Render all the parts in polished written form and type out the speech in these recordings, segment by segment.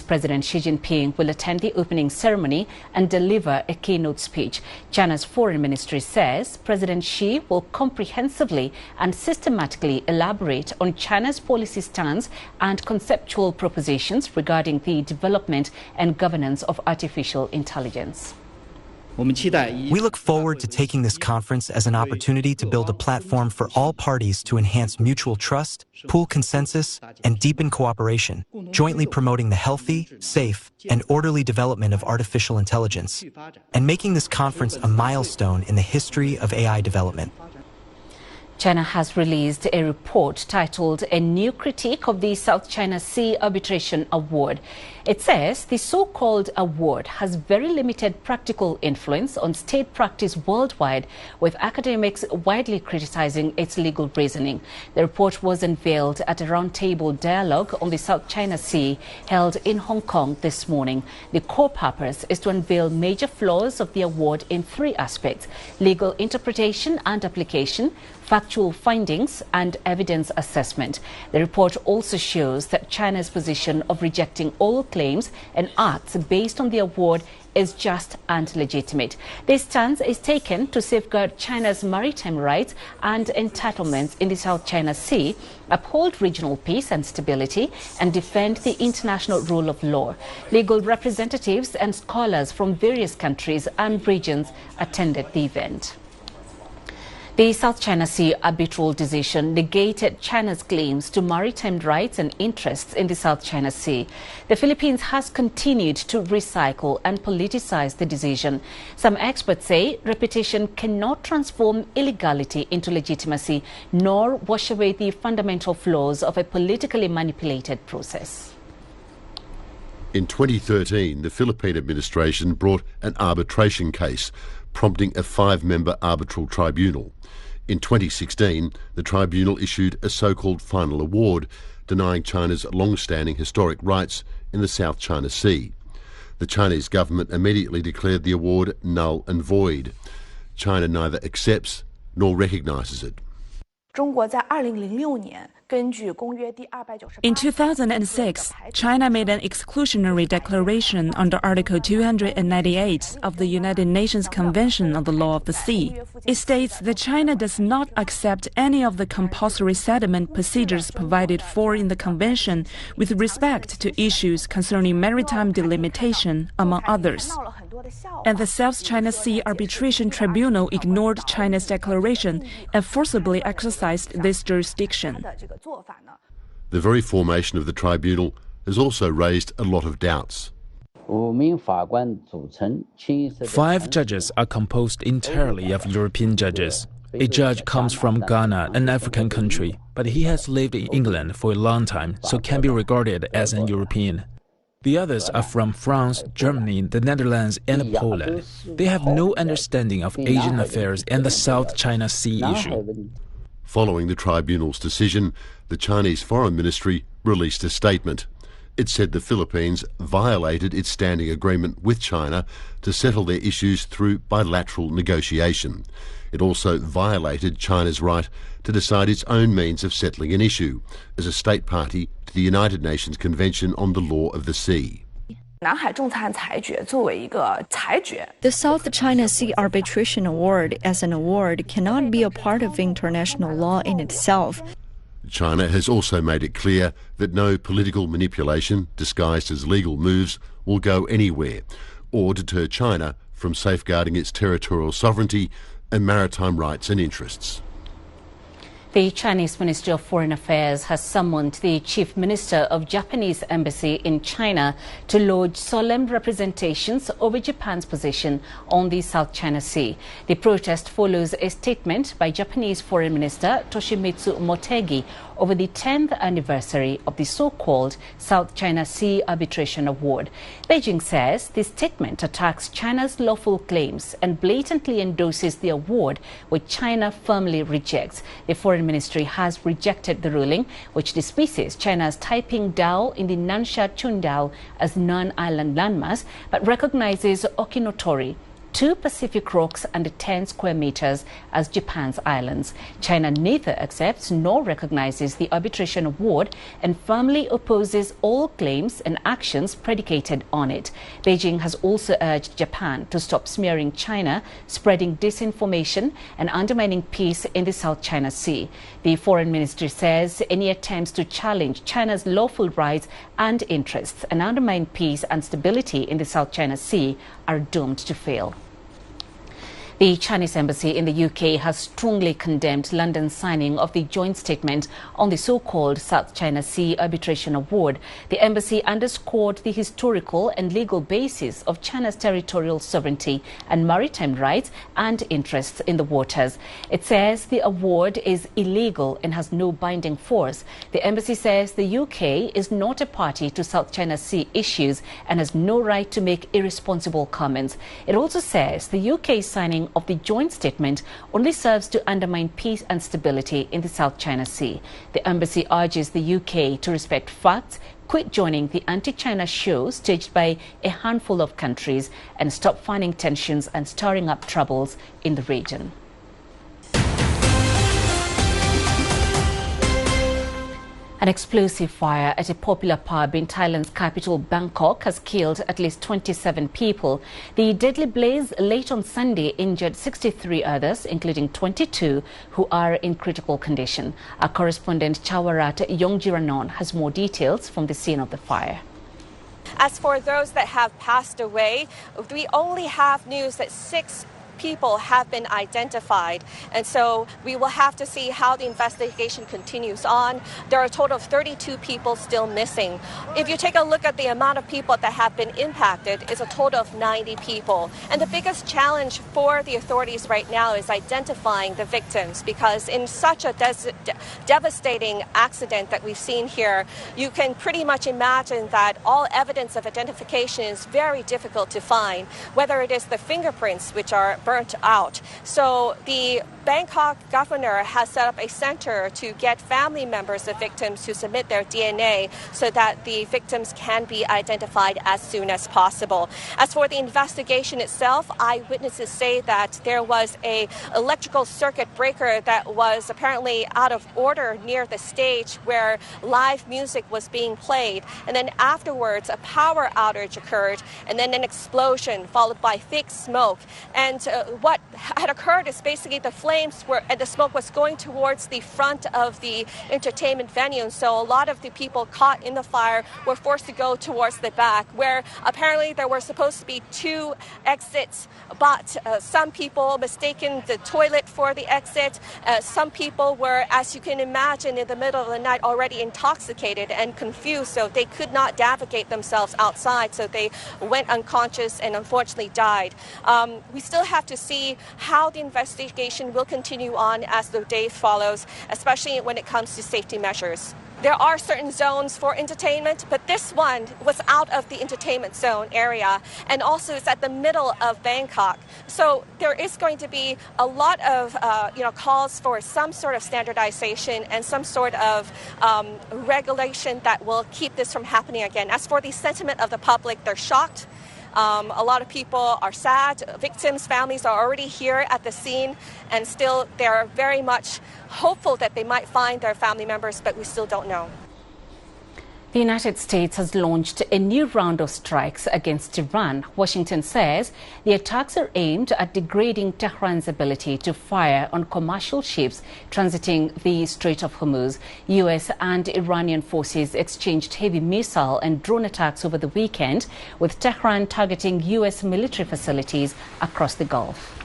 President Xi Jinping will attend the opening ceremony and deliver a keynote speech. China's foreign ministry says President Xi will comprehensively and systematically elaborate on China's policy stance and conceptual propositions regarding the development and governance of artificial intelligence. We look forward to taking this conference as an opportunity to build a platform for all parties to enhance mutual trust, pool consensus, and deepen cooperation, jointly promoting the healthy, safe, and orderly development of artificial intelligence, and making this conference a milestone in the history of AI development. China has released a report titled A New Critique of the South China Sea Arbitration Award. It says the so-called award has very limited practical influence on state practice worldwide, with academics widely criticizing its legal reasoning. The report was unveiled at a roundtable dialogue on the South China Sea held in Hong Kong this morning. The core purpose is to unveil major flaws of the award in three aspects: legal interpretation and application, factual findings, and evidence assessment. The report also shows that China's position of rejecting all claims and acts based on the award is just and legitimate. This stance is taken to safeguard China's maritime rights and entitlements in the South China Sea, uphold regional peace and stability, and defend the international rule of law. Legal representatives and scholars from various countries and regions attended the event. The South China Sea arbitral decision negated China's claims to maritime rights and interests in the South China Sea. The Philippines has continued to recycle and politicize the decision. Some experts say repetition cannot transform illegality into legitimacy, nor wash away the fundamental flaws of a politically manipulated process. In 2013, the Philippine administration brought an arbitration case, prompting a 5-member arbitral tribunal. In 2016, the tribunal issued a so-called final award, denying China's long-standing historic rights in the South China Sea. The Chinese government immediately declared the award null and void. China neither accepts nor recognises it. In 2006, China made an exclusionary declaration under Article 298 of the United Nations Convention on the Law of the Sea. It states that China does not accept any of the compulsory settlement procedures provided for in the Convention with respect to issues concerning maritime delimitation, among others. And the South China Sea Arbitration Tribunal ignored China's declaration and forcibly exercised this jurisdiction. The very formation of the tribunal has also raised a lot of doubts. 5 judges are composed entirely of European judges. A judge comes from Ghana, an African country, but he has lived in England for a long time, so can be regarded as an European. The others are from France, Germany, the Netherlands, and Poland. They have no understanding of Asian affairs and the South China Sea issue. Following the tribunal's decision, the Chinese Foreign Ministry released a statement. It said the Philippines violated its standing agreement with China to settle their issues through bilateral negotiation. It also violated China's right to decide its own means of settling an issue as a state party to the United Nations Convention on the Law of the Sea. The South China Sea Arbitration Award as an award cannot be a part of international law in itself. China has also made it clear that no political manipulation disguised as legal moves will go anywhere or deter China from safeguarding its territorial sovereignty and maritime rights and interests. The Chinese Ministry of Foreign Affairs has summoned the Chief Minister of Japanese Embassy in China to lodge solemn representations over Japan's position on the South China Sea. The protest follows a statement by Japanese Foreign Minister Toshimitsu Motegi over the 10th anniversary of the so-called South China Sea Arbitration Award. Beijing says the statement attacks China's lawful claims and blatantly endorses the award, which China firmly rejects. The Foreign Ministry has rejected the ruling, which dismisses China's Taiping Dao in the Nansha Chundao as non-island landmass, but recognizes Okinotori 2 Pacific rocks under 10 square meters as Japan's islands. China neither accepts nor recognizes the arbitration award and firmly opposes all claims and actions predicated on it. Beijing has also urged Japan to stop smearing China, spreading disinformation and undermining peace in the South China Sea. The Foreign Ministry says any attempts to challenge China's lawful rights and interests and undermine peace and stability in the South China Sea are doomed to fail. The Chinese embassy in the UK has strongly condemned London's signing of the joint statement on the so-called South China Sea Arbitration Award. The embassy underscored the historical and legal basis of China's territorial sovereignty and maritime rights and interests in the waters. It says the award is illegal and has no binding force. The embassy says the UK is not a party to South China Sea issues and has no right to make irresponsible comments. It also says the UK's signing of the joint statement only serves to undermine peace and stability in the South China Sea. The embassy urges the UK to respect facts, quit joining the anti-China show staged by a handful of countries, and stop fanning tensions and stirring up troubles in the region. An explosive fire at a popular pub in Thailand's capital Bangkok has killed at least 27 people. The deadly blaze late on Sunday injured 63 others, including 22 who are in critical condition. Our correspondent Chawarat Yongjiranon has more details from the scene of the fire. As for those that have passed away, we only have news that 6 people have been identified, and so we will have to see how the investigation continues on. There are a total of 32 people still missing. If you take a look at the amount of people that have been impacted, it's a total of 90 people. And the biggest challenge for the authorities right now is identifying the victims, because in such a devastating accident that we've seen here, you can pretty much imagine that all evidence of identification is very difficult to find, whether it is the fingerprints, which are burnt out. So the Bangkok governor has set up a center to get family members of victims to submit their DNA so that the victims can be identified as soon as possible. As for the investigation itself, eyewitnesses say that there was an electrical circuit breaker that was apparently out of order near the stage where live music was being played. And then afterwards, a power outage occurred, and then an explosion followed by thick smoke. And what had occurred is basically the flames were, and the smoke was going towards the front of the entertainment venue. And so a lot of the people caught in the fire were forced to go towards the back, where apparently there were supposed to be 2 exits, but some people mistaken the toilet for the exit. Some people were, as you can imagine, in the middle of the night already intoxicated and confused, so they could not navigate themselves outside, so they went unconscious and unfortunately died. We still have to see how the investigation will continue on as the day follows, especially when it comes to safety measures. There are certain zones for entertainment, but this one was out of the entertainment zone area, and also it's at the middle of Bangkok. So there is going to be a lot of calls for some sort of standardization and some sort of regulation that will keep this from happening again. As for the sentiment of the public, they're shocked. A lot of people are sad. Victims' families are already here at the scene, and still they're very much hopeful that they might find their family members, but we still don't know. The United States has launched a new round of strikes against Iran. Washington says the attacks are aimed at degrading Tehran's ability to fire on commercial ships transiting the Strait of Hormuz. U.S. and Iranian forces exchanged heavy missile and drone attacks over the weekend, with Tehran targeting U.S. military facilities across the Gulf.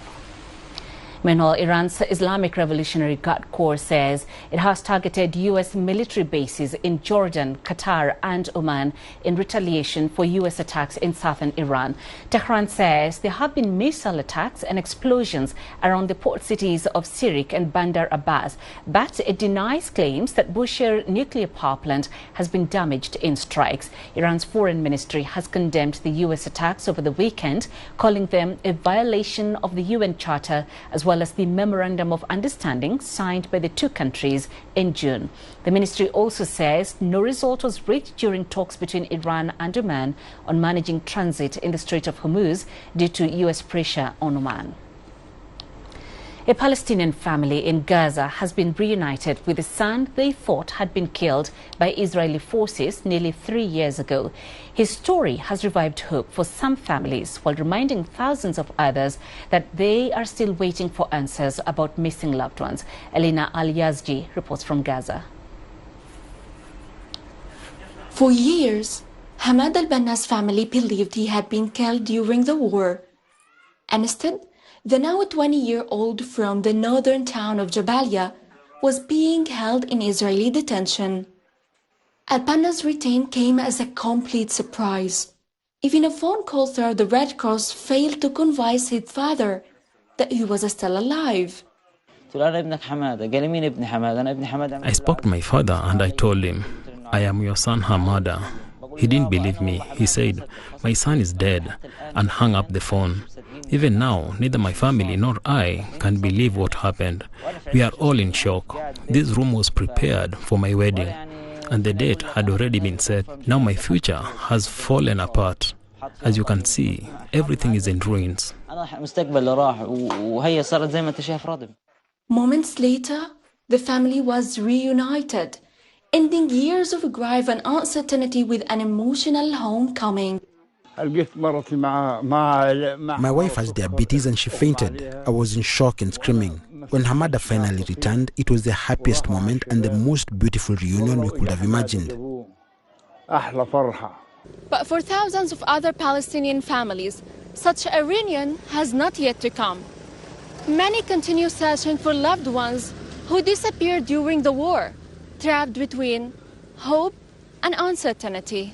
Meanwhile, Iran's Islamic Revolutionary Guard Corps says it has targeted U.S. military bases in Jordan, Qatar and Oman in retaliation for U.S. attacks in southern Iran. Tehran says there have been missile attacks and explosions around the port cities of Sirik and Bandar Abbas, but it denies claims that Bushehr nuclear power plant has been damaged in strikes. Iran's foreign ministry has condemned the U.S. attacks over the weekend, calling them a violation of the UN Charter as well well as the Memorandum of Understanding signed by the two countries in June. The ministry also says no result was reached during talks between Iran and Oman on managing transit in the Strait of Hormuz due to U.S. pressure on Oman. A Palestinian family in Gaza has been reunited with a son they thought had been killed by Israeli forces nearly 3 years ago. His story has revived hope for some families while reminding thousands of others that they are still waiting for answers about missing loved ones. Peninah Al-Yazji reports from Gaza. For years, Hamad al-Banna's family believed he had been killed during the war. And instead, the now 20-year-old from the northern town of Jabalia was being held in Israeli detention. Al-Banna's return came as a complete surprise. Even a phone call through the Red Cross failed to convince his father that he was still alive. I spoke to my father and I told him, I am your son Hamada. He didn't believe me. He said, my son is dead, and hung up the phone. Even now, neither my family nor I can believe what happened. We are all in shock. This room was prepared for my wedding, and the date had already been set. Now my future has fallen apart. As you can see, everything is in ruins. Moments later, the family was reunited, ending years of grief and uncertainty with an emotional homecoming. My wife has diabetes and she fainted. I was in shock and screaming. When Hamada finally returned, it was the happiest moment and the most beautiful reunion we could have imagined. But for thousands of other Palestinian families, such a reunion has not yet to come. Many continue searching for loved ones who disappeared during the war, trapped between hope and uncertainty.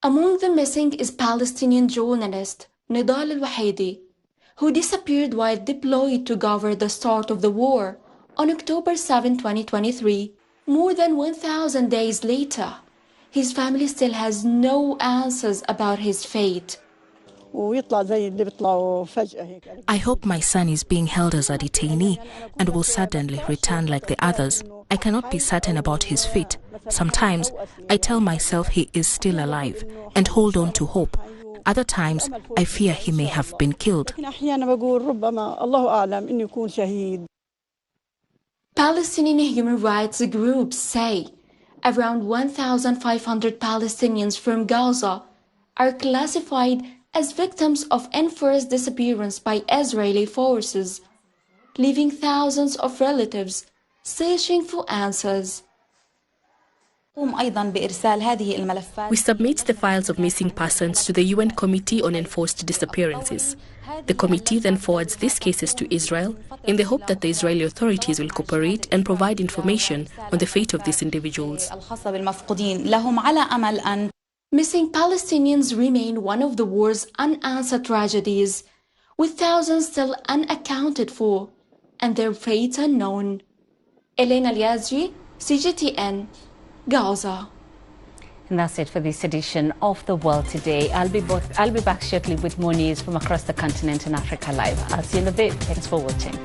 Among the missing is Palestinian journalist Nidal al-Wahidi, who disappeared while deployed to cover the start of the war on October 7, 2023. More than 1,000 days later, his family still has no answers about his fate. I hope my son is being held as a detainee and will suddenly return like the others. I cannot be certain about his fate. Sometimes I tell myself he is still alive and hold on to hope. Other times I fear he may have been killed. Palestinian human rights groups say around 1,500 Palestinians from Gaza are classified as victims of enforced disappearance by Israeli forces, leaving thousands of relatives searching for answers. We submit the files of missing persons to the UN Committee on Enforced Disappearances. The committee then forwards these cases to Israel in the hope that the Israeli authorities will cooperate and provide information on the fate of these individuals. Missing Palestinians remain one of the war's unanswered tragedies, with thousands still unaccounted for and their fates unknown. Peninah Al-Yazji, CGTN, Gaza. And that's it for this edition of The World Today. I'll be back shortly with more news from across the continent and Africa Live. I'll see you in a bit. Thanks for watching.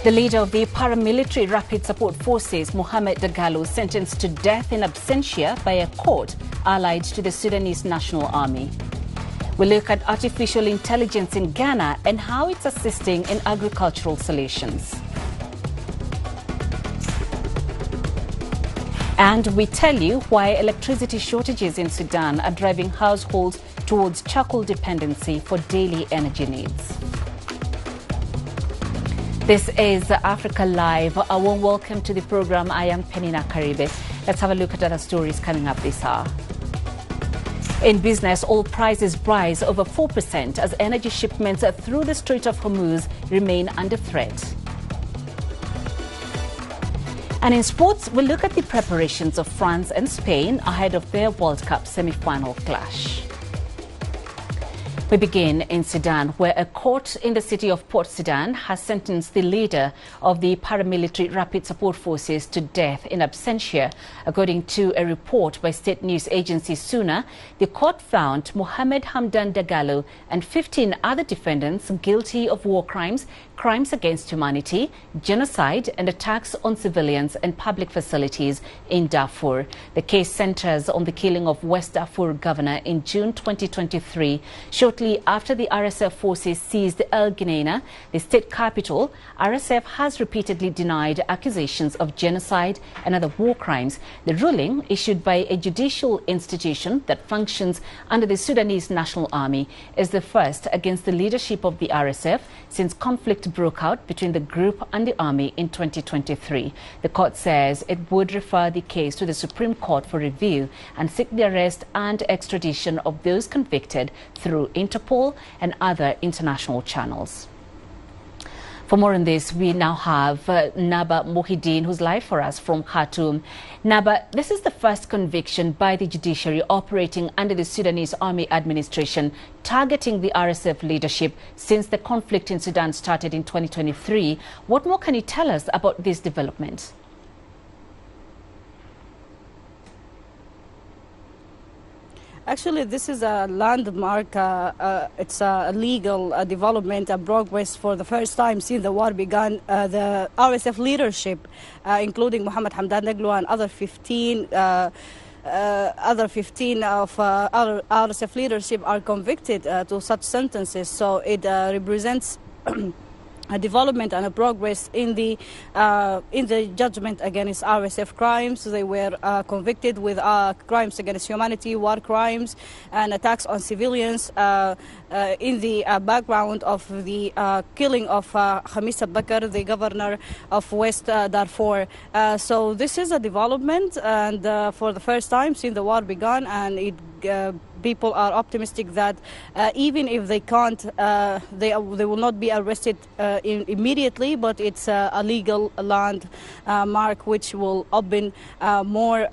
The leader of the paramilitary Rapid Support Forces, Mohamed Dagalo, sentenced to death in absentia by a court allied to the Sudanese National Army. We look at artificial intelligence in Ghana and how it's assisting in agricultural solutions. And we tell you why electricity shortages in Sudan are driving households towards charcoal dependency for daily energy needs. This is Africa Live. A warm welcome to the program. I am Peninah Karibe. Let's have a look at other stories coming up this hour. In business, oil prices rise over 4% as energy shipments through the Strait of Hormuz remain under threat. And in sports, we'll look at the preparations of France and Spain ahead of their World Cup semi-final clash. We begin in Sudan, where a court in the city of Port Sudan has sentenced the leader of the paramilitary Rapid Support Forces to death in absentia. According to a report by state news agency SUNA, the court found Mohamed Hamdan Dagalo and 15 other defendants guilty of war crimes, crimes against humanity, genocide and attacks on civilians and public facilities in Darfur. The case centers on the killing of West Darfur governor in June 2023. Shortly after the RSF forces seized El Geneina, the state capital, RSF has repeatedly denied accusations of genocide and other war crimes. The ruling, issued by a judicial institution that functions under the Sudanese National Army, is the first against the leadership of the RSF since conflict broke out between the group and the army in 2023. The court says it would refer the case to the Supreme Court for review and seek the arrest and extradition of those convicted through Interpol and other international channels. For more on this, we now have Naba Mohideen, who's live for us from Khartoum. Naba, this is the first conviction by the judiciary operating under the Sudanese Army administration targeting the RSF leadership since the conflict in Sudan started in 2023. What more can you tell us about this development? Actually, this is a landmark. It's a legal development, a progress for the first time since the war began. The RSF leadership, including Mohamed Hamdan Dagalo and other 15 of other RSF leadership, are convicted to such sentences. So it represents a development and a progress in the judgment against RSF crimes. They were convicted with crimes against humanity, war crimes, and attacks on civilians in the background of the killing of Khamis Bakr, the governor of West Darfur. So this is a development, and for the first time since the war began, and people are optimistic that even if they can't, they will not be arrested immediately, but it's a legal landmark which will open more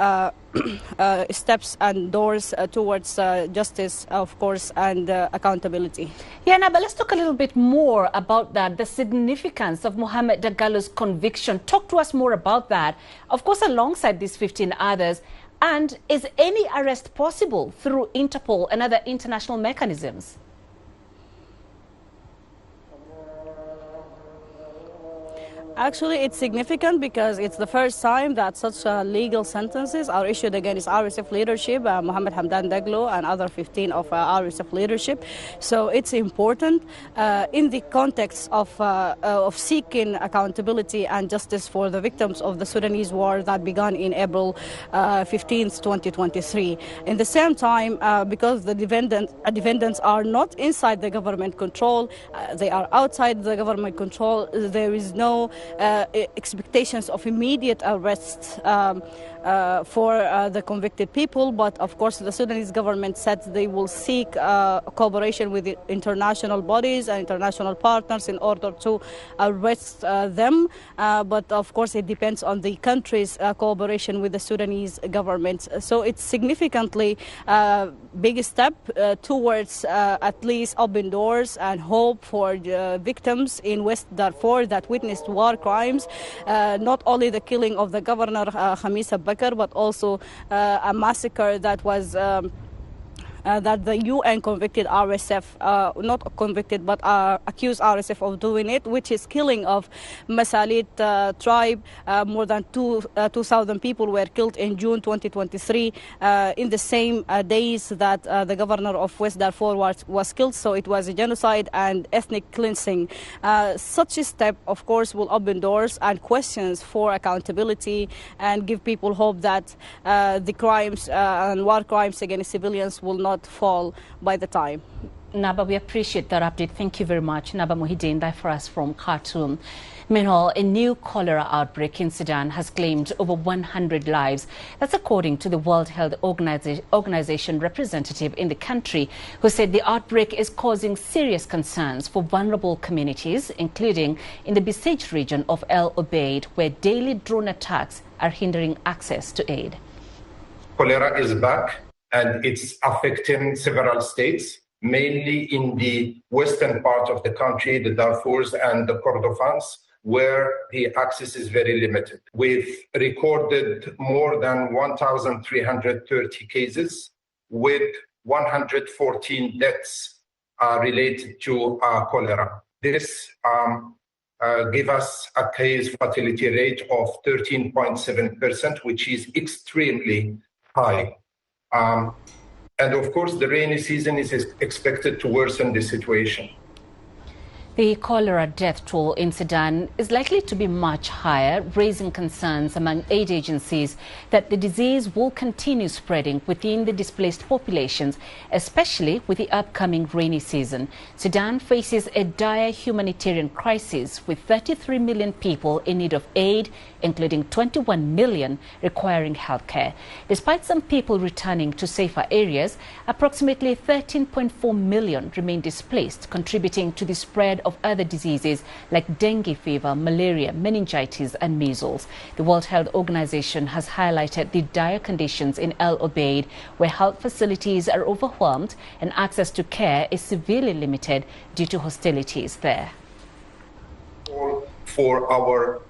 steps and doors towards justice, of course, and accountability. Yeah, now, but let's talk a little bit more about that, the significance of Mohamed Dagalo's conviction. Talk to us more about that. Of course, alongside these 15 others. And is any arrest possible through Interpol and other international mechanisms? Actually, it's significant because it's the first time that such legal sentences are issued against RSF leadership, Mohamed Hamdan Dagalo and other 15 of RSF leadership. So it's important in the context of seeking accountability and justice for the victims of the Sudanese war that began in April 15th, 2023. In the same time, because the defendants are not inside the government control, they are outside the government control, there is no expectations of immediate arrests for the convicted people. But of course, the Sudanese government said they will seek cooperation with the international bodies and international partners in order to arrest them. But of course, it depends on the country's cooperation with the Sudanese government. So it's significantly big step towards at least open doors and hope for victims in West Darfur that witnessed war crimes, not only the killing of the governor Khamis Bakr, but also a massacre that was that the UN convicted RSF, not convicted, but accused RSF of doing it, which is killing of Masalit tribe. More than 2,000 people were killed in June 2023 in the same days that the governor of West Darfur was killed. So it was a genocide and ethnic cleansing. Such a step, of course, will open doors and questions for accountability and give people hope that the crimes and war crimes against civilians will not fall by the time. Naba, we appreciate that update. Thank you very much. Naba Muhyiddin, that for us from Khartoum. Meanwhile, a new cholera outbreak in Sudan has claimed over 100 lives. That's according to the World Health Organization representative in the country, who said the outbreak is causing serious concerns for vulnerable communities, including in the besieged region of El Obeid, where daily drone attacks are hindering access to aid. Cholera is back, and it's affecting several states, mainly in the western part of the country, the Darfurs and the Kordofans, where the access is very limited. We've recorded more than 1,330 cases, with 114 deaths related to cholera. This gave us a case fatality rate of 13.7%, which is extremely high. And of course, the rainy season is expected to worsen the situation. The cholera death toll in Sudan is likely to be much higher, raising concerns among aid agencies that the disease will continue spreading within the displaced populations, especially with the upcoming rainy season. Sudan faces a dire humanitarian crisis with 33 million people in need of aid, including 21 million requiring healthcare. Despite some people returning to safer areas, approximately 13.4 million remain displaced, contributing to the spread of other diseases like dengue fever, malaria, meningitis and measles. The World Health Organization has highlighted the dire conditions in El Obeid, where health facilities are overwhelmed and access to care is severely limited due to hostilities there. For our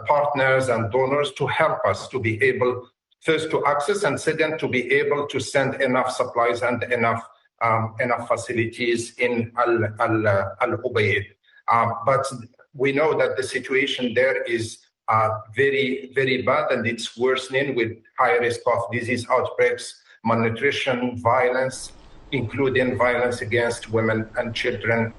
partners and donors to help us to be able, first, to access, and second, to be able to send enough supplies and enough facilities in Al Ubaid. But we know that the situation there is very, very bad, and it's worsening with high risk of disease outbreaks, malnutrition, violence, including violence against women and children.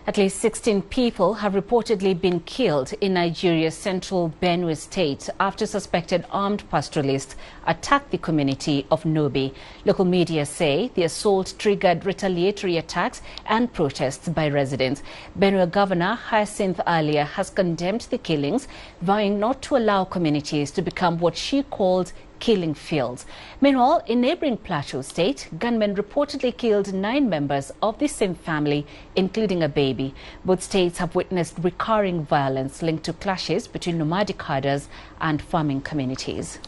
At least 16 people have reportedly been killed in Nigeria's central Benue state after suspected armed pastoralists attacked the community of Nobi. Local media say the assault triggered retaliatory attacks and protests by residents. Benue Governor Hyacinth Alia has condemned the killings, vowing not to allow communities to become what she called killing fields. Meanwhile, in neighboring Plateau State, gunmen reportedly killed 9 members of the same family, including a baby. Both states have witnessed recurring violence linked to clashes between nomadic herders and farming communities.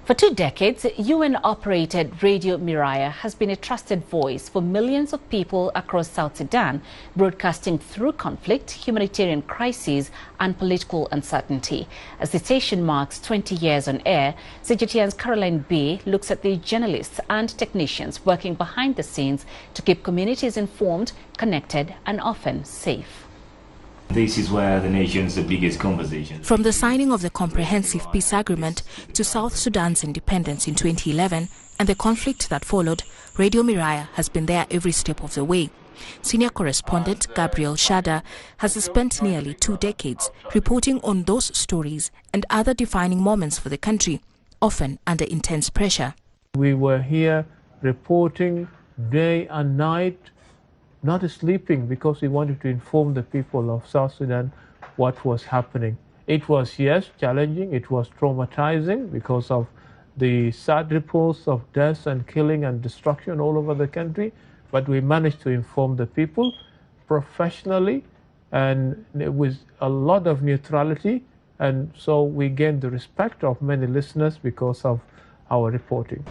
For 2 decades, UN-operated Radio Miraya has been a trusted voice for millions of people across South Sudan, broadcasting through conflict, humanitarian crises and political uncertainty. As the station marks 20 years on air, CGTN's Caroline B looks at the journalists and technicians working behind the scenes to keep communities informed, connected and often safe. This is where the nation's the biggest conversation. From the signing of the Comprehensive Peace Agreement to South Sudan's independence in 2011 and the conflict that followed, Radio Miraya has been there every step of the way. Senior correspondent Gabriel Shada has spent nearly 2 decades reporting on those stories and other defining moments for the country, often under intense pressure. We were here reporting day and night, not sleeping, because we wanted to inform the people of South Sudan what was happening. It was, yes, challenging, it was traumatizing because of the sad reports of deaths and killing and destruction all over the country, but we managed to inform the people professionally and with a lot of neutrality, and so we gained the respect of many listeners because of our reporting.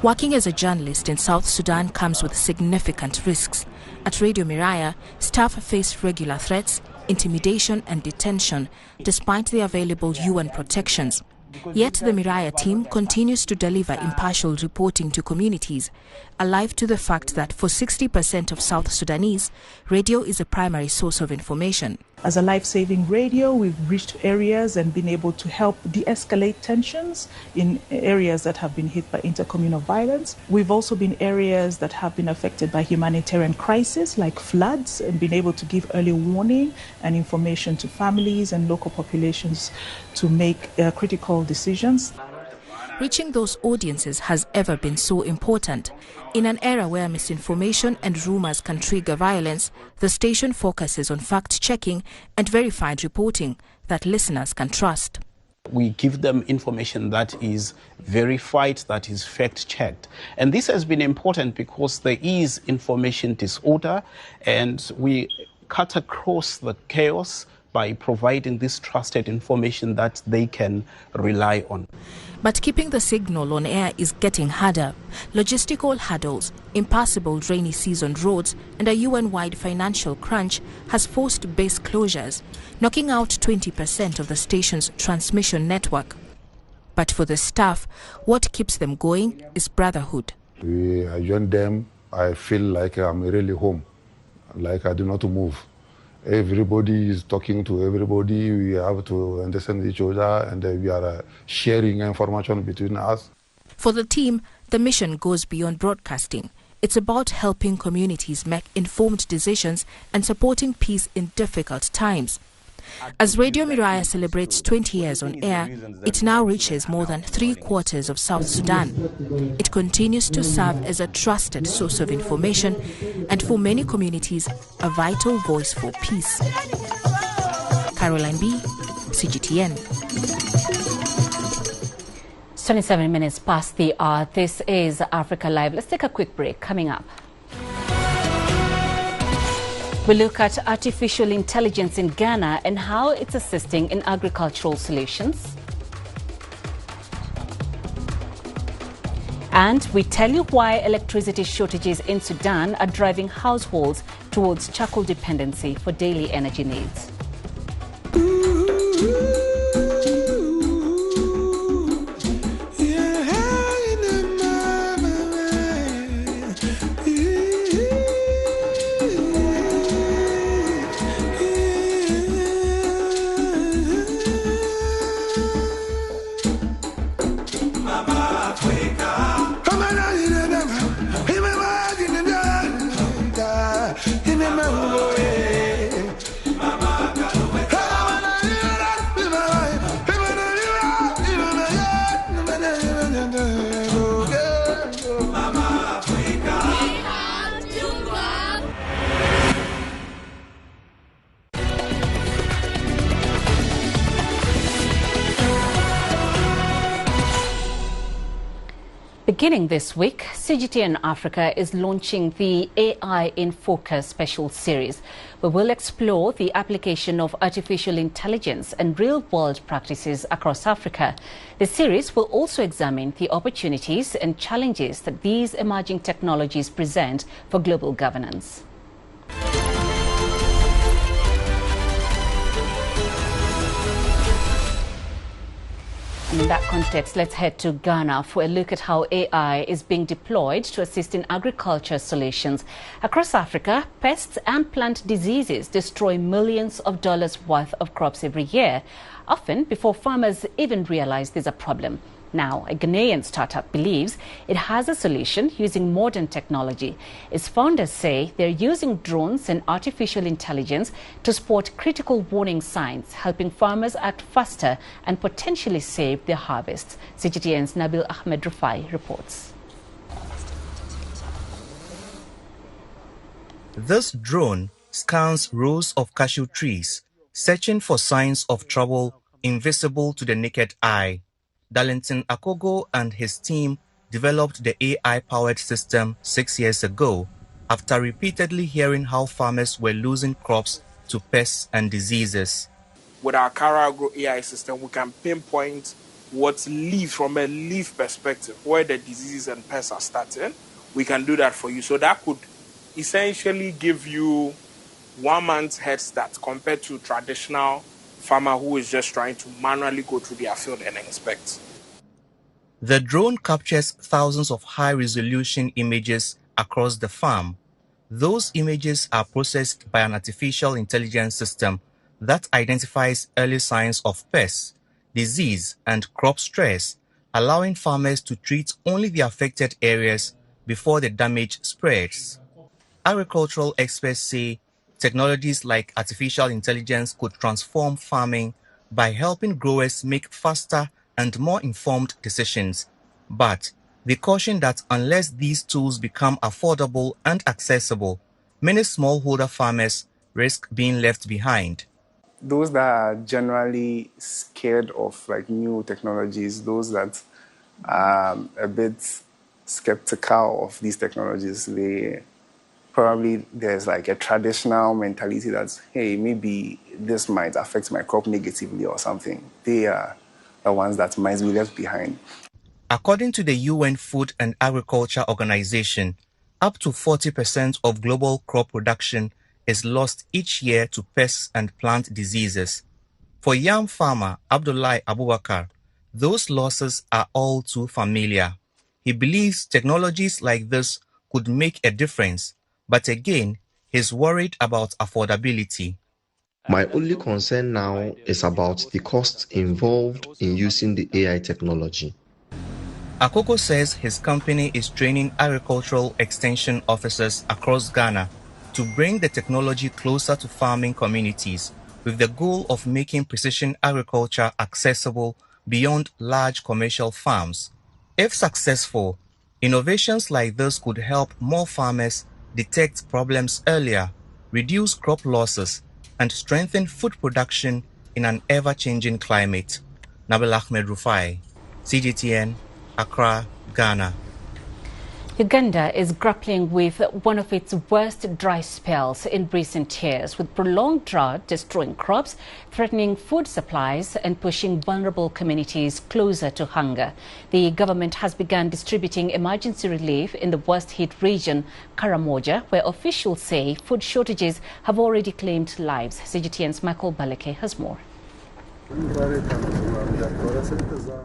Working as a journalist in South Sudan comes with significant risks. At Radio Miraya, staff face regular threats, intimidation and detention, despite the available UN protections. Yet the Mirai team continues to deliver impartial reporting to communities, alive to the fact that for 60% of South Sudanese, radio is a primary source of information. As a life-saving radio, we've reached areas and been able to help de-escalate tensions in areas that have been hit by intercommunal violence. We've also been areas that have been affected by humanitarian crisis like floods and been able to give early warning and information to families and local populations to make critical decisions. Reaching those audiences has ever been so important. In an era where misinformation and rumors can trigger violence, the station focuses on fact-checking and verified reporting that listeners can trust. We give them information that is verified, that is fact-checked. And this has been important because there is information disorder, and we cut across the chaos by providing this trusted information that they can rely on. But keeping the signal on air is getting harder. Logistical hurdles, impassable rainy season roads, and a UN-wide financial crunch has forced base closures, knocking out 20% of the station's transmission network. But for the staff, what keeps them going is brotherhood. I join them, I feel like I'm really home, like I do not move. Everybody is talking to everybody. We have to understand each other, and we are sharing information between us. For the team, the mission goes beyond broadcasting. It's about helping communities make informed decisions and supporting peace in difficult times. As Radio Mirai celebrates 20 years on air, it now reaches more than 3/4 of South Sudan. It continues to serve as a trusted source of information and for many communities, a vital voice for peace. Caroline B., CGTN. 27 minutes past the hour. This is Africa Live. Let's take a quick break. Coming up, we look at artificial intelligence in Ghana and how it's assisting in agricultural solutions. And we tell you why electricity shortages in Sudan are driving households towards charcoal dependency for daily energy needs. Beginning this week, CGTN Africa is launching the AI in Focus special series, where we'll explore the application of artificial intelligence and real-world practices across Africa. The series will also examine the opportunities and challenges that these emerging technologies present for global governance. In that context, let's head to Ghana for a look at how AI is being deployed to assist in agriculture solutions. Across Africa, pests and plant diseases destroy millions of dollars worth of crops every year, often before farmers even realize there's a problem. Now, a Ghanaian startup believes it has a solution using modern technology. Its founders say they're using drones and artificial intelligence to spot critical warning signs, helping farmers act faster and potentially save their harvests. CGTN's Nabil Ahmed Rufai reports. This drone scans rows of cashew trees, searching for signs of trouble invisible to the naked eye. Darlington Akogo and his team developed the AI-powered system 6 years ago after repeatedly hearing how farmers were losing crops to pests and diseases. With our Caragro AI system, we can pinpoint what's leaf from a leaf perspective, where the diseases and pests are starting. We can do that for you. So that could essentially give you 1 month's head start compared to traditional farmer who is just trying to manually go through their field and inspect. The drone captures thousands of high-resolution images across the farm. Those images are processed by an artificial intelligence system that identifies early signs of pests, disease, and crop stress, allowing farmers to treat only the affected areas before the damage spreads. Agricultural experts say technologies like artificial intelligence could transform farming by helping growers make faster and more informed decisions. But they caution that unless these tools become affordable and accessible, many smallholder farmers risk being left behind. Those that are generally scared of new technologies, those that are a bit skeptical of these technologies, there's a traditional mentality that, hey, maybe this might affect my crop negatively or something. They are the ones that might be left behind. According to the UN Food and Agriculture Organization, up to 40% of global crop production is lost each year to pests and plant diseases. For yam farmer Abdullahi Abubakar, those losses are all too familiar. He believes technologies like this could make a difference, but again, he's worried about affordability. My only concern now is about the costs involved in using the AI technology. Akoko says his company is training agricultural extension officers across Ghana to bring the technology closer to farming communities with the goal of making precision agriculture accessible beyond large commercial farms. If successful, innovations like this could help more farmers detect problems earlier, reduce crop losses, and strengthen food production in an ever-changing climate. Nabil Ahmed Rufai, CGTN, Accra, Ghana. Uganda is grappling with one of its worst dry spells in recent years, with prolonged drought destroying crops, threatening food supplies and pushing vulnerable communities closer to hunger. The government has begun distributing emergency relief in the worst hit region, Karamoja, where officials say food shortages have already claimed lives. CGTN's Michael Baleke has more.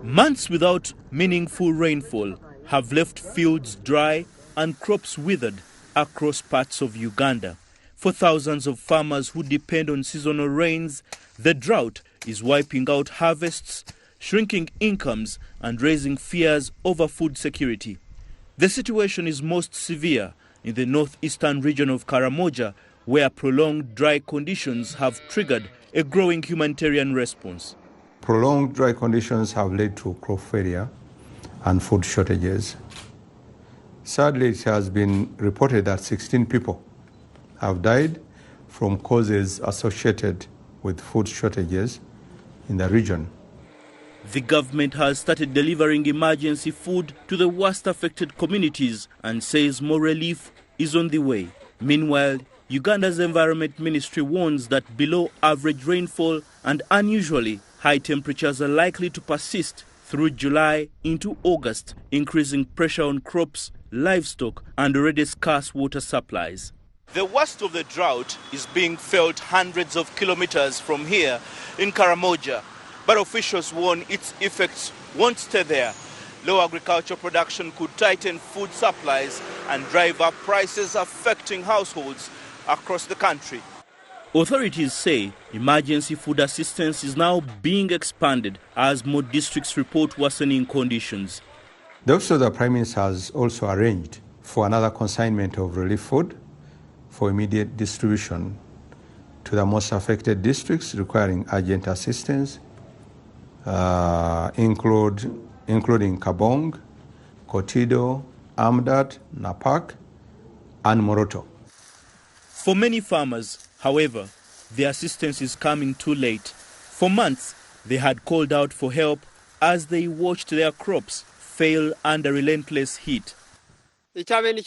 Months without meaningful rainfall have left fields dry and crops withered across parts of Uganda. For thousands of farmers who depend on seasonal rains, the drought is wiping out harvests, shrinking incomes and raising fears over food security. The situation is most severe in the northeastern region of Karamoja, where prolonged dry conditions have triggered a growing humanitarian response. Prolonged dry conditions have led to crop failure and food shortages. Sadly, it has been reported that 16 people have died from causes associated with food shortages in the region. The government has started delivering emergency food to the worst affected communities and says more relief is on the way. Meanwhile, Uganda's Environment Ministry warns that below average rainfall and unusually high temperatures are likely to persist through July into August, increasing pressure on crops, livestock and already scarce water supplies. The worst of the drought is being felt hundreds of kilometers from here in Karamoja, but officials warn its effects won't stay there. Low agricultural production could tighten food supplies and drive up prices, affecting households across the country. Authorities say emergency food assistance is now being expanded as more districts report worsening conditions. The Prime Minister has also arranged for another consignment of relief food for immediate distribution to the most affected districts requiring urgent assistance, including Kabong, Kotido, Amdat, Napak, and Moroto. For many farmers, however, the assistance is coming too late. For months, they had called out for help as they watched their crops fail under relentless heat. We rely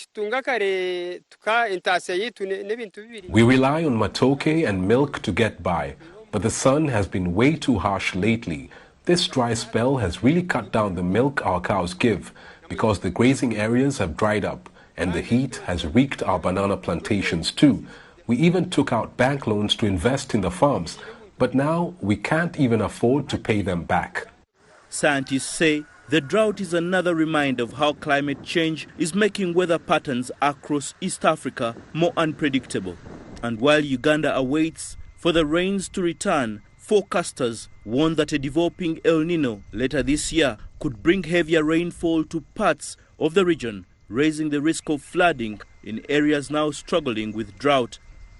on matoke and milk to get by, but the sun has been way too harsh lately. This dry spell has really cut down the milk our cows give because the grazing areas have dried up and the heat has wreaked our banana plantations too. We even took out bank loans to invest in the farms, but now we can't even afford to pay them back. Scientists say the drought is another reminder of how climate change is making weather patterns across East Africa more unpredictable. And while Uganda awaits for the rains to return, forecasters warn that a developing El Nino later this year could bring heavier rainfall to parts of the region, raising the risk of flooding in areas now struggling with drought.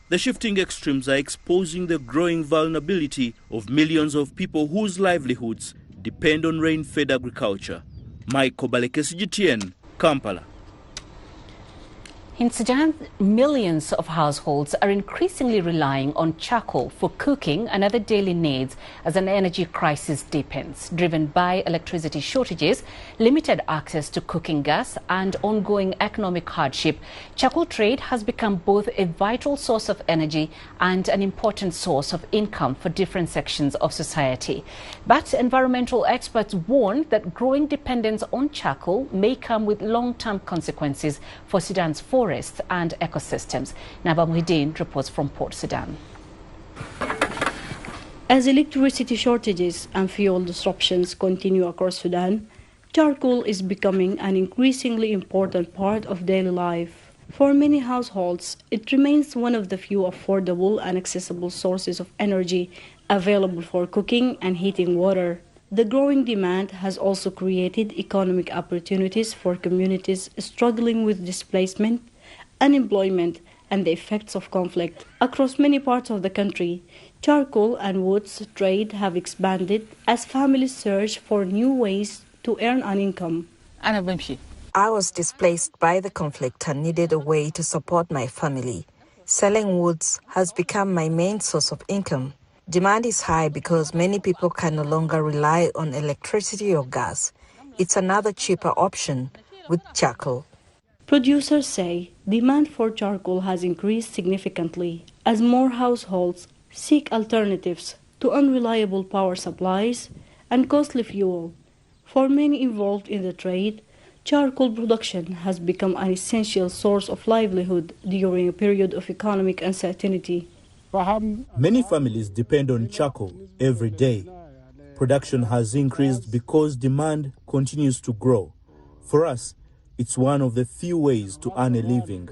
The shifting extremes are exposing the growing vulnerability of millions of people whose livelihoods depend on rain-fed agriculture. Mike Kobaleke, CGTN, Kampala. In Sudan, millions of households are increasingly relying on charcoal for cooking and other daily needs as an energy crisis deepens, driven by electricity shortages, limited access to cooking gas, and ongoing economic hardship. Charcoal trade has become both a vital source of energy and an important source of income for different sections of society. But environmental experts warn that growing dependence on charcoal may come with long-term consequences for Sudan's forests and ecosystems. Naba Muhyiddin reports from Port Sudan. As electricity shortages and fuel disruptions continue across Sudan, charcoal is becoming an increasingly important part of daily life. For many households, it remains one of the few affordable and accessible sources of energy available for cooking and heating water. The growing demand has also created economic opportunities for communities struggling with displacement, unemployment, and the effects of conflict. Across many parts of the country, charcoal and woods trade have expanded as families search for new ways to earn an income. I was displaced by the conflict and needed a way to support my family. Selling woods has become my main source of income. Demand is high because many people can no longer rely on electricity or gas. It's another cheaper option with charcoal. Producers say demand for charcoal has increased significantly as more households seek alternatives to unreliable power supplies and costly fuel. For many involved in the trade, charcoal production has become an essential source of livelihood during a period of economic uncertainty. Many families depend on charcoal every day. Production has increased because demand continues to grow. For us, it's one of the few ways to earn a living.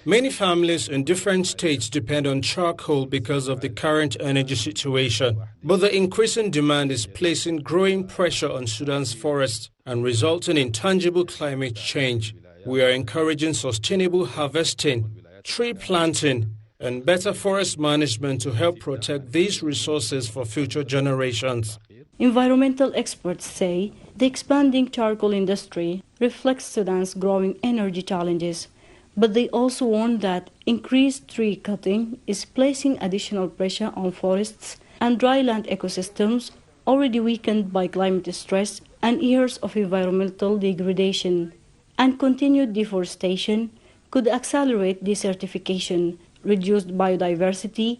Many families in different states depend on charcoal because of the current energy situation. But the increasing demand is placing growing pressure on Sudan's forests and resulting in tangible climate change. We are encouraging sustainable harvesting, tree planting, and better forest management to help protect these resources for future generations. Environmental experts say the expanding charcoal industry reflects Sudan's growing energy challenges, but they also warn that increased tree cutting is placing additional pressure on forests and dryland ecosystems already weakened by climate stress and years of environmental degradation. And continued deforestation could accelerate desertification, reduce biodiversity,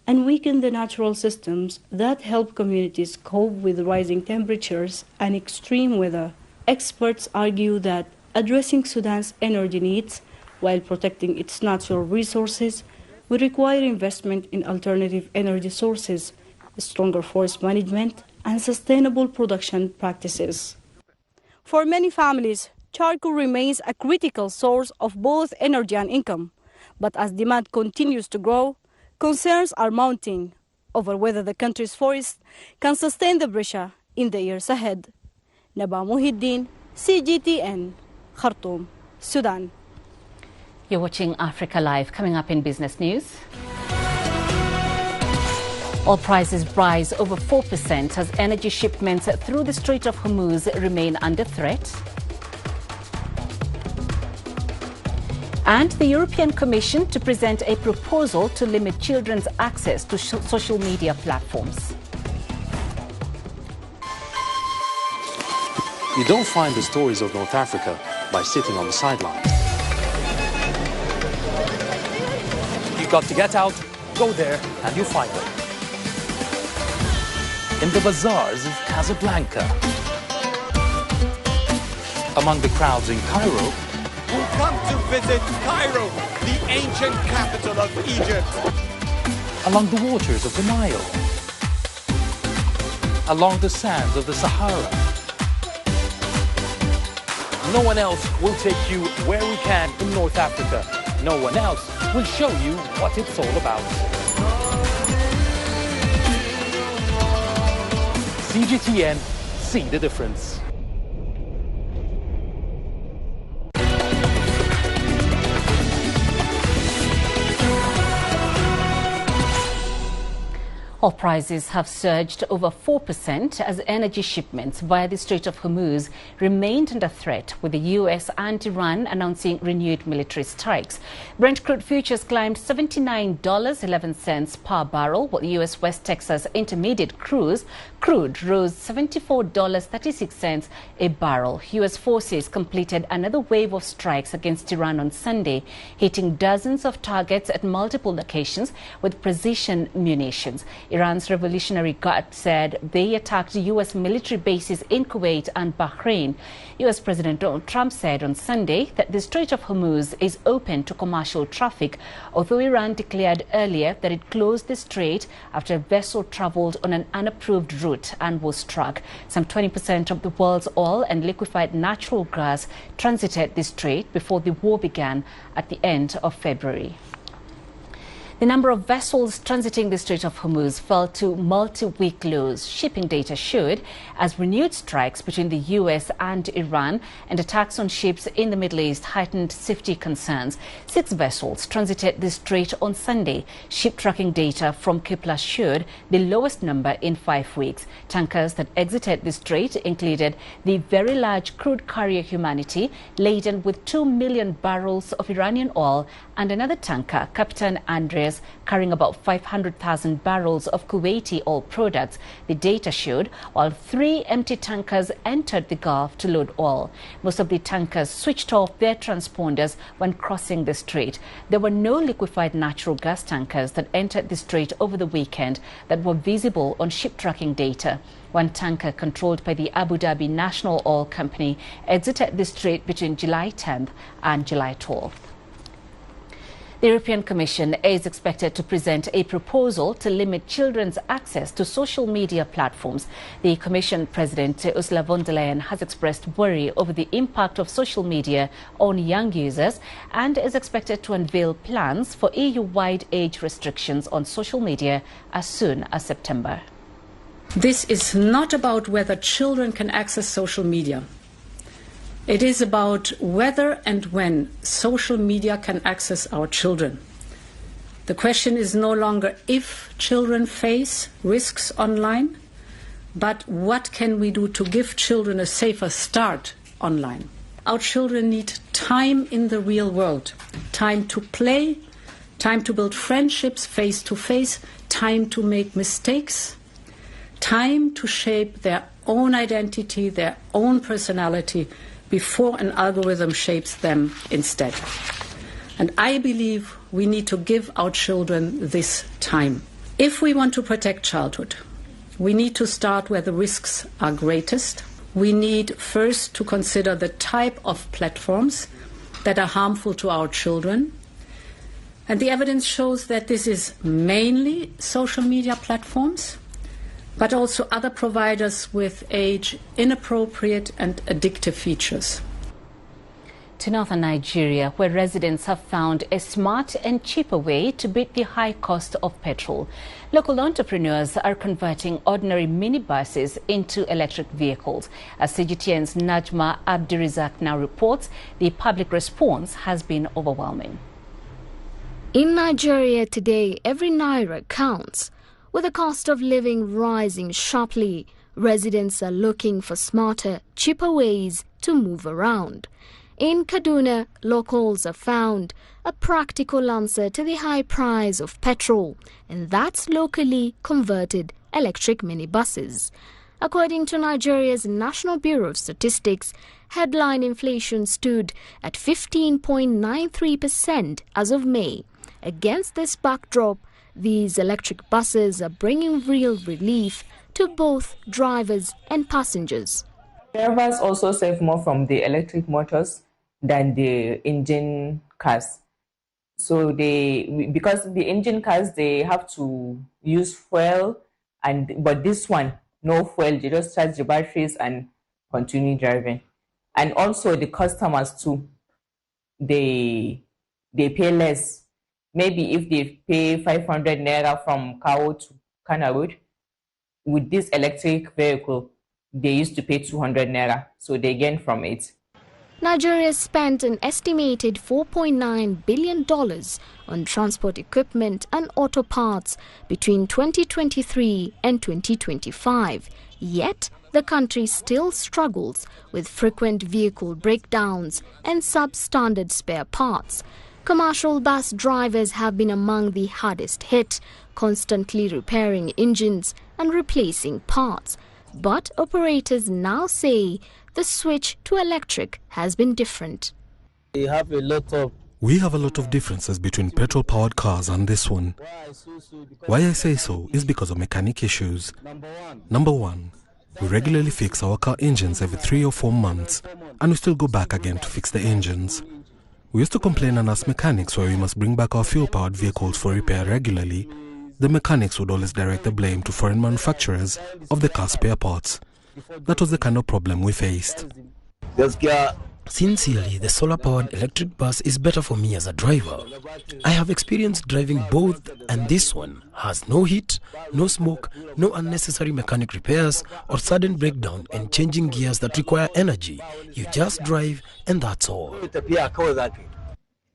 and weaken the natural systems that help communities cope with rising temperatures and extreme weather. Experts argue that addressing Sudan's energy needs while protecting its natural resources will require investment in alternative energy sources, stronger forest management, and sustainable production practices. For many families, charcoal remains a critical source of both energy and income. But as demand continues to grow, concerns are mounting over whether the country's forests can sustain the pressure in the years ahead. Naba Muhyiddin, CGTN, Khartoum, Sudan. You're watching Africa Live. Coming up in business news. Oil prices rise over 4% as energy shipments through the Strait of Hormuz remain under threat. And the European Commission to present a proposal to limit children's access to social media platforms. You don't find the stories of North Africa by sitting on the sidelines. You've got to get out, go there, and you'll find them. In the bazaars of Casablanca. Among the crowds in Cairo. Who come to visit Cairo, the ancient capital of Egypt. along the waters of the Nile, along the sands of the Sahara. No one else will take you where we can in North Africa. No one else will show you what it's all about. CGTN, see the difference. Oil prices have surged over 4% as energy shipments via the Strait of Hormuz remained under threat, with the U.S. and Iran announcing renewed military strikes. Brent crude futures climbed $79.11 per barrel, while the U.S. West Texas Intermediate crude rose $74.36 a barrel. U.S. forces completed another wave of strikes against Iran on Sunday, hitting dozens of targets at multiple locations with precision munitions. Iran's Revolutionary Guard said they attacked U.S. military bases in Kuwait and Bahrain. U.S. President Donald Trump said on Sunday that the Strait of Hormuz is open to commercial traffic, although Iran declared earlier that it closed the strait after a vessel traveled on an unapproved route and was struck. Some 20% of the world's oil and liquefied natural gas transited the strait before the war began at the end of February. The number of vessels transiting the Strait of Hormuz fell to multi-week lows, shipping data showed, as renewed strikes between the U.S. and Iran and attacks on ships in the Middle East heightened safety concerns. 6 vessels transited the strait on Sunday. Ship tracking data from Kepler showed the lowest number in 5 weeks. Tankers that exited the strait included the very large crude carrier Humanity, laden with 2 million barrels of Iranian oil, and another tanker, Captain Andreas, carrying about 500,000 barrels of Kuwaiti oil products, the data showed, while 3 empty tankers entered the Gulf to load oil. Most of the tankers switched off their transponders when crossing the strait. There were no liquefied natural gas tankers that entered the strait over the weekend that were visible on ship tracking data. One tanker controlled by the Abu Dhabi National Oil Company exited the strait between July 10th and July 12th. The European Commission is expected to present a proposal to limit children's access to social media platforms. The Commission President Ursula von der Leyen has expressed worry over the impact of social media on young users and is expected to unveil plans for EU-wide age restrictions on social media as soon as September. This is not about whether children can access social media. It is about whether and when social media can access our children. The question is no longer if children face risks online, but what can we do to give children a safer start online? Our children need time in the real world, time to play, time to build friendships face to face, time to make mistakes, time to shape their own identity, their own personality, before an algorithm shapes them instead. And I believe we need to give our children this time. If we want to protect childhood, we need to start where the risks are greatest. We need first to consider the type of platforms that are harmful to our children. And the evidence shows that this is mainly social media platforms, but also other providers with age-inappropriate and addictive features. To northern Nigeria, where residents have found a smart and cheaper way to beat the high cost of petrol. Local entrepreneurs are converting ordinary minibuses into electric vehicles. As CGTN's Najma Abdirizak now reports, the public response has been overwhelming. In Nigeria today, every naira counts. With the cost of living rising sharply, residents are looking for smarter, cheaper ways to move around. In Kaduna, locals have found a practical answer to the high price of petrol, and that's locally converted electric minibuses. According to Nigeria's National Bureau of Statistics, headline inflation stood at 15.93% as of May. Against this backdrop, these electric buses are bringing real relief to both drivers and passengers. Drivers also save more from the electric motors than the engine cars. So because the engine cars, they have to use fuel, but this one, no fuel, they just charge the batteries and continue driving. And also the customers too, they pay less. Maybe if they pay 500 naira from Kao to Kanawood, with this electric vehicle, they used to pay 200 naira, so they gain from it. Nigeria spent an estimated $4.9 billion on transport equipment and auto parts between 2023 and 2025. Yet, the country still struggles with frequent vehicle breakdowns and substandard spare parts. Commercial bus drivers have been among the hardest hit, constantly repairing engines and replacing parts. But operators now say the switch to electric has been different. We have a lot of differences between petrol-powered cars and this one. Why I say so is because of mechanic issues. Number one, we regularly fix our car engines every 3 or 4 months, and we still go back again to fix the engines. We used to complain and ask mechanics why we must bring back our fuel-powered vehicles for repair regularly. The mechanics would always direct the blame to foreign manufacturers of the car spare parts. That was the kind of problem we faced. Sincerely, the solar-powered electric bus is better for me as a driver. I have experience driving both, and this one has no heat, no smoke, no unnecessary mechanic repairs or sudden breakdown and changing gears that require energy. You just drive and that's all.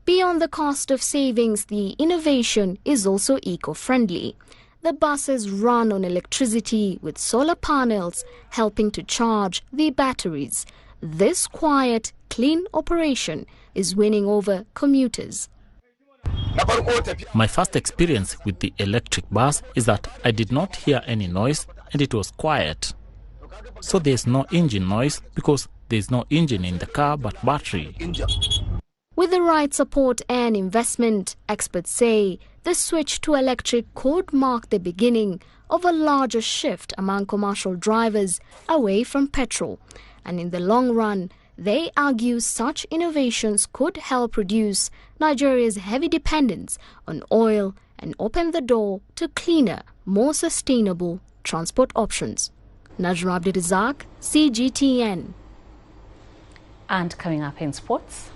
Beyond the cost of savings, the innovation is also eco-friendly. The buses run on electricity with solar panels helping to charge the batteries. This quiet, clean operation is winning over commuters. My first experience with the electric bus is that I did not hear any noise and it was quiet. So there's no engine noise because there's no engine in the car but battery. With the right support and investment, experts say the switch to electric could mark the beginning of a larger shift among commercial drivers away from petrol. And in the long run, they argue such innovations could help reduce Nigeria's heavy dependence on oil and open the door to cleaner, more sustainable transport options. Najra Abdirazak, CGTN. And coming up in sports,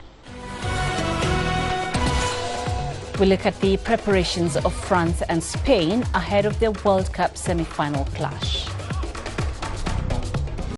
we look at the preparations of France and Spain ahead of their World Cup semi-final clash.